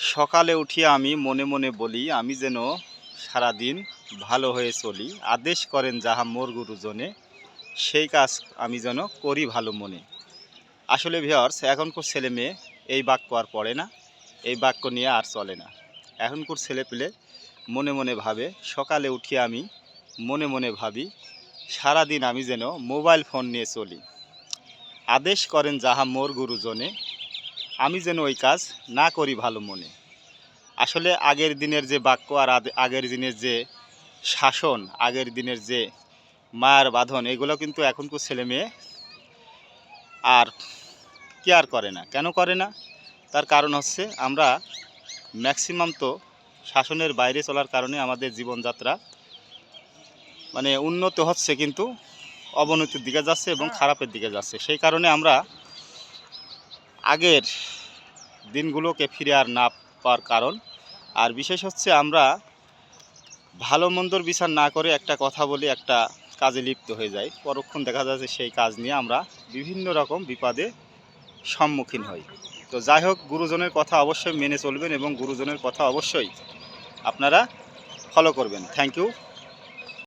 সকালে উঠিয়া আমি মনে মনে বলি, আমি যেন সারাদিন ভালো হয়ে চলি। আদেশ করেন যাহা মোর গুরুজনে, সেই কাজ আমি যেন করি ভালো মনে। আসলে ভিউয়ার্স, এখনকার ছেলে মেয়ে এই বাক্য আর পড়ে না, এই বাক্য নিয়ে আর চলে না। এখনকার ছেলেপিলে মনে মনে ভাবে, সকালে উঠিয়া আমি মনে মনে ভাবি, সারাদিন আমি যেন মোবাইল ফোন নিয়ে চলি। আদেশ করেন যাহা মোর গুরুজনে, আমি যেন ওই কাজ না করি ভালো মনে। আসলে আগের দিনের যে বাক্য আর আগের দিনের যে শাসন, আগের দিনের যে মায়ার বাঁধন, এগুলো কিন্তু এখনকার ছেলে মেয়ে আর কেয়ার করে না। কেন করে না? তার কারণ হচ্ছে আমরা ম্যাক্সিমাম তো শাসনের বাইরে চলার কারণে আমাদের জীবনযাত্রা মানে উন্নত হচ্ছে, কিন্তু অবনতির দিকে যাচ্ছে এবং খারাপের দিকে যাচ্ছে। সেই কারণে আমরা আগের দিনগুলোকে ফিরে আর না পাওয়ার কারণ। আর বিশেষ হচ্ছে আমরা ভালো মন্দর বিচার না করে একটা কথা বলি, একটা কাজে লিপ্ত হয়ে যায়, পরক্ষণ দেখা যাচ্ছে সেই কাজ নিয়ে আমরা বিভিন্ন রকম বিপদে সম্মুখীন হই। তো যাই হোক, গুরুজনের কথা অবশ্যই মেনে চলবেন এবং গুরুজনের কথা অবশ্যই আপনারা ফলো করবেন। Thank you.